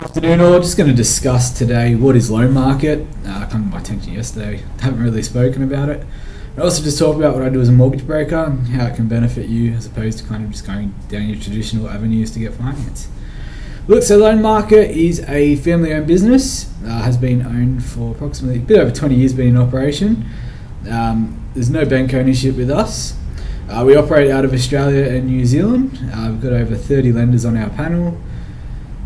Afternoon all, just going to discuss today what is loan market. Come to my attention yesterday, haven't really spoken about it. I also just talk about what I do as a mortgage broker and how it can benefit you as opposed to kind of just going down your traditional avenues to get finance. Look, so Loan Market is a family-owned business, has been owned for approximately a bit over 20 years, been in operation. There's no bank ownership with us. We operate out of Australia and New Zealand. We've got over 30 lenders on our panel.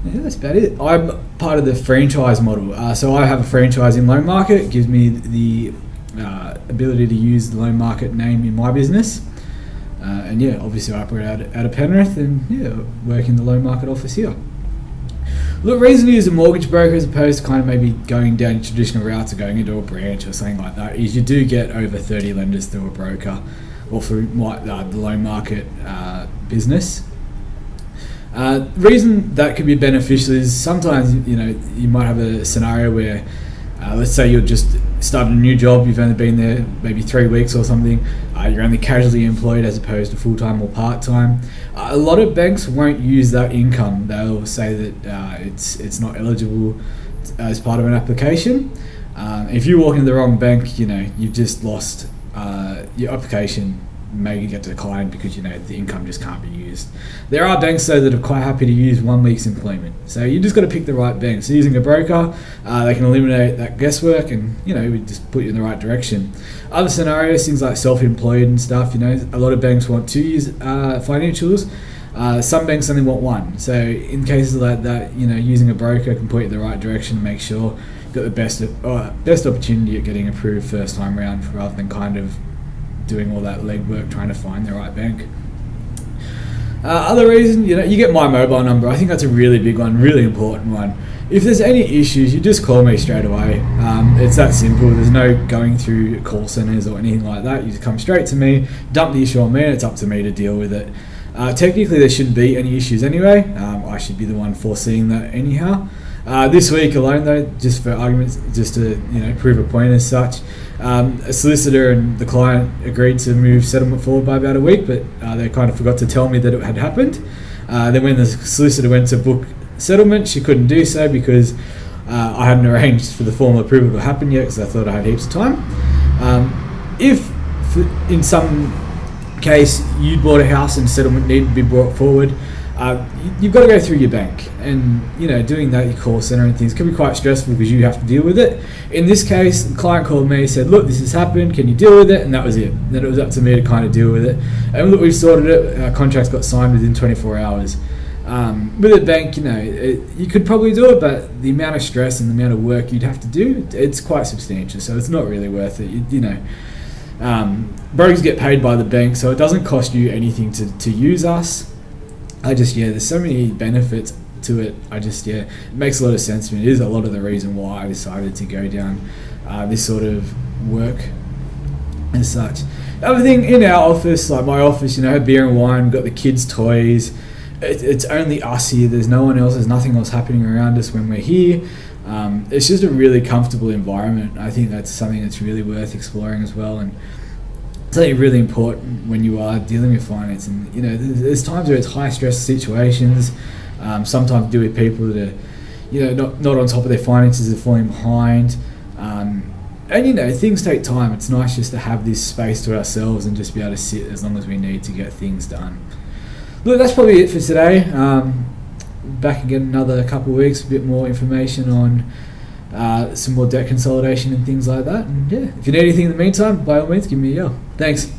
Yeah, that's about it. I'm part of the franchise model. So I have a franchise in Loan Market. It gives me the ability to use the Loan Market name in my business. And yeah, obviously I operate out of Penrith and yeah, work in the Loan Market office here. Look, the reason to use a mortgage broker as opposed to kind of maybe going down traditional routes or going into a branch or something like that is you do get over 30 lenders through a broker or through the Loan Market business. The reason that could be beneficial is sometimes you might have a scenario where let's say you're just starting a new job, you've only been there maybe 3 weeks or something, you're only casually employed as opposed to full-time or part-time. A lot of banks won't use that income. They'll say that it's not eligible as part of an application. If you walk into the wrong bank, you've just lost your application may get declined because the income just can't be used. There are banks though that are quite happy to use 1 week's employment, so you just got to pick the right bank. So using a broker, they can eliminate that guesswork and we just put you in the right direction. Other scenarios, things like self-employed and stuff, a lot of banks want to use financials. Some banks only want one. So in cases like that, using a broker can put you in the right direction and make sure you've got the best opportunity at getting approved first time round rather than kind of doing all that legwork trying to find the right bank. Other reason, you get my mobile number. I think that's a really big one, really important one. If there's any issues, you just call me straight away. It's that simple. There's no going through call centers or anything like that. You just come straight to me, dump the issue on me, and it's up to me to deal with it. Technically, there shouldn't be any issues anyway. I should be the one foreseeing that anyhow. This week alone, though, just for arguments, just to prove a point as such, a solicitor and the client agreed to move settlement forward by about a week, but they kind of forgot to tell me that it had happened. Then when the solicitor went to book settlement, she couldn't do so because I hadn't arranged for the formal approval to happen yet because I thought I had heaps of time. If in some case you bought a house and settlement needed to be brought forward, you've got to go through your bank, and doing that, your call center and things can be quite stressful because you have to deal with it. In this case, the client called me, said, look, this has happened, can you deal with it? And that was it. Then it was up to me to kind of deal with it, and look, we've sorted it. Our contracts got signed within 24 hours. With a bank, you could probably do it, but the amount of stress and the amount of work you'd have to do, it's quite substantial, so it's not really worth it. Brokers get paid by the bank, so it doesn't cost you anything to use us. There's so many benefits to it. It makes a lot of sense to me. It is a lot of the reason why I decided to go down this sort of work and such. The other thing, in our office, like my office, beer and wine, we've got the kids' toys. It's only us here. There's no one else. There's nothing else happening around us when we're here. It's just a really comfortable environment. I think that's something that's really worth exploring as well. And something really important when you are dealing with finance, and there's times where it's high stress situations. Sometimes deal with people that are not on top of their finances, are falling behind, and things take time. It's nice just to have this space to ourselves and just be able to sit as long as we need to get things done. Look, that's probably it for today. Back again another couple of weeks, a bit more information on some more debt consolidation and things like that. And yeah, if you need anything in the meantime, by all means, give me a yell. Thanks.